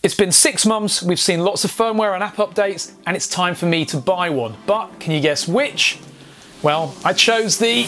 It's been 6 months, we've seen lots of firmware and app updates, and it's time for me to buy one. But can you guess which? Well, I chose the...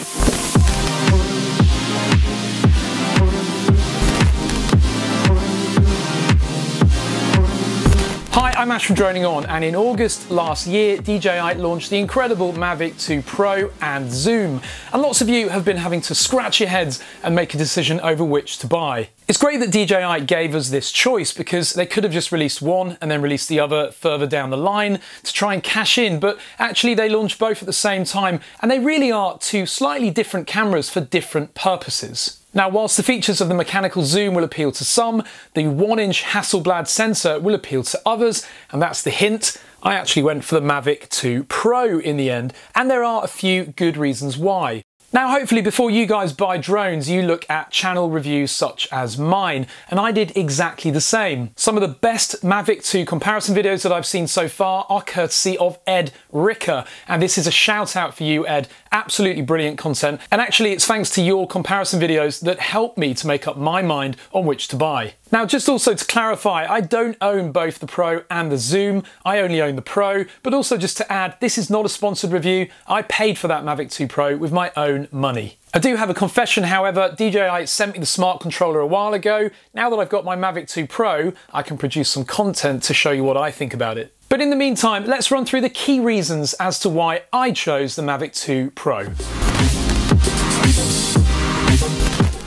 Hi, I'm Ash from DroningON, and in August last year, DJI launched the incredible Mavic 2 Pro and Zoom. And lots of you have been having to scratch your heads and make a decision over which to buy. It's great that DJI gave us this choice because they could have just released one and then released the other further down the line to try and cash in, but actually they launched both at the same time, and they really are two slightly different cameras for different purposes. Now, whilst the features of the mechanical zoom will appeal to some, the 1-inch Hasselblad sensor will appeal to others, and that's the hint. I actually went for the Mavic 2 Pro in the end, and there are a few good reasons why. Now, hopefully before you guys buy drones, you look at channel reviews such as mine, and I did exactly the same. Some of the best Mavic 2 comparison videos that I've seen so far are courtesy of Ed Ricker, and this is a shout out for you, Ed. Absolutely brilliant content, and actually it's thanks to your comparison videos that helped me to make up my mind on which to buy. Now, just also to clarify, I don't own both the Pro and the Zoom. I only own the Pro, but also just to add, this is not a sponsored review. I paid for that Mavic 2 Pro with my own money. I do have a confession, however. DJI sent me the smart controller a while ago. Now that I've got my Mavic 2 Pro, I can produce some content to show you what I think about it. But in the meantime, let's run through the key reasons as to why I chose the Mavic 2 Pro.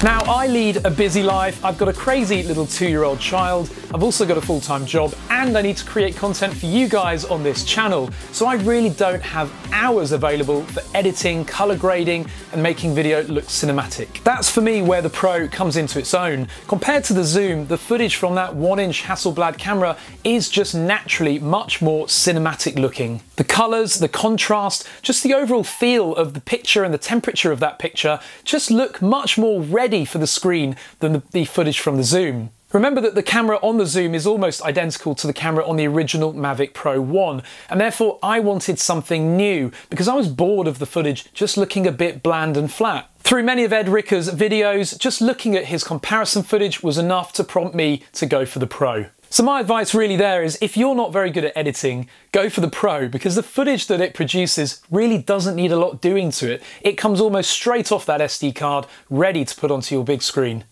Now, I lead a busy life. I've got a crazy little 2-year-old child. I've also got a full-time job, and I need to create content for you guys on this channel. So I really don't have hours available for editing, color grading, and making video look cinematic. That's for me where the Pro comes into its own. Compared to the Zoom, the footage from that 1-inch Hasselblad camera is just naturally much more cinematic looking. The colors, the contrast, just the overall feel of the picture and the temperature of that picture just look much more ready for the screen than the footage from the Zoom. Remember that the camera on the Zoom is almost identical to the camera on the original Mavic Pro 1, and therefore I wanted something new because I was bored of the footage just looking a bit bland and flat. Through many of Ed Ricker's videos, just looking at his comparison footage was enough to prompt me to go for the Pro. So my advice really there is, if you're not very good at editing, go for the Pro, because the footage that it produces really doesn't need a lot doing to it. It comes almost straight off that SD card, ready to put onto your big screen.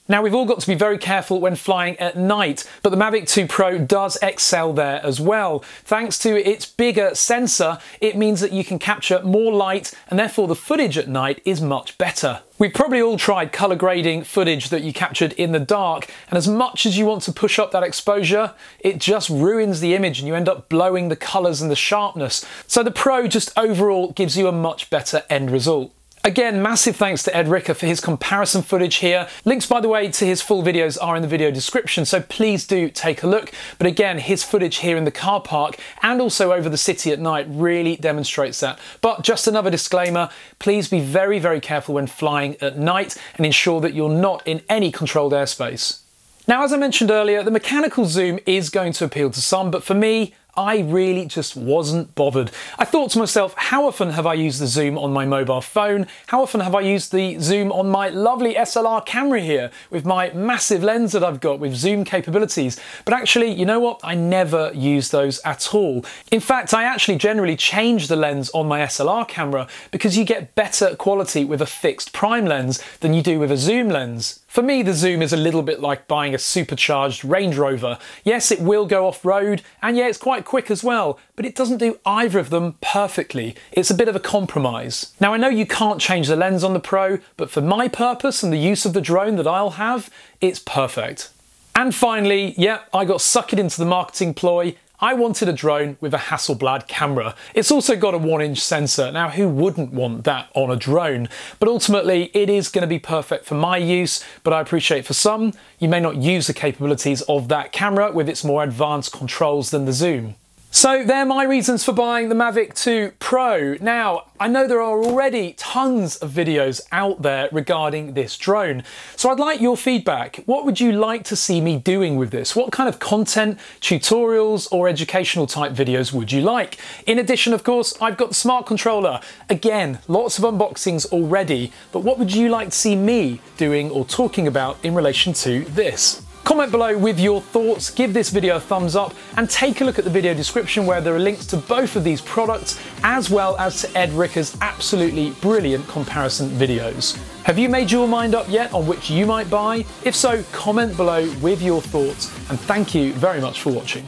Now, we've all got to be very careful when flying at night, but the Mavic 2 Pro does excel there as well. Thanks to its bigger sensor, it means that you can capture more light, and therefore the footage at night is much better. We've probably all tried color grading footage that you captured in the dark, and as much as you want to push up that exposure, it just ruins the image and you end up blowing the colors and the sharpness. So the Pro just overall gives you a much better end result. Again, massive thanks to Ed Ricker for his comparison footage here. Links, by the way, to his full videos are in the video description, so please do take a look. But again, his footage here in the car park and also over the city at night really demonstrates that. But just another disclaimer, please be very, very careful when flying at night and ensure that you're not in any controlled airspace. Now, as I mentioned earlier, the mechanical zoom is going to appeal to some, but for me, I really just wasn't bothered. I thought to myself, how often have I used the zoom on my mobile phone? How often have I used the zoom on my lovely SLR camera here with my massive lens that I've got with zoom capabilities? But actually, you know what? I never use those at all. In fact, I actually generally change the lens on my SLR camera because you get better quality with a fixed prime lens than you do with a zoom lens. For me, the zoom is a little bit like buying a supercharged Range Rover. Yes, it will go off-road, and yeah, it's quite quick as well, but it doesn't do either of them perfectly. It's a bit of a compromise. Now, I know you can't change the lens on the Pro, but for my purpose and the use of the drone that I'll have, it's perfect. And finally, yeah, I got suckered into the marketing ploy. I wanted a drone with a Hasselblad camera. It's also got a 1-inch sensor. Now, who wouldn't want that on a drone? But ultimately, it is going to be perfect for my use, but I appreciate for some, you may not use the capabilities of that camera with its more advanced controls than the zoom. So they're my reasons for buying the Mavic 2 Pro. Now, I know there are already tons of videos out there regarding this drone, so I'd like your feedback. What would you like to see me doing with this? What kind of content, tutorials or educational type videos would you like? In addition, of course, I've got the smart controller. Again, lots of unboxings already, but what would you like to see me doing or talking about in relation to this? Comment below with your thoughts, give this video a thumbs up, and take a look at the video description where there are links to both of these products, as well as to Ed Ricker's absolutely brilliant comparison videos. Have you made your mind up yet on which you might buy? If so, comment below with your thoughts, and thank you very much for watching.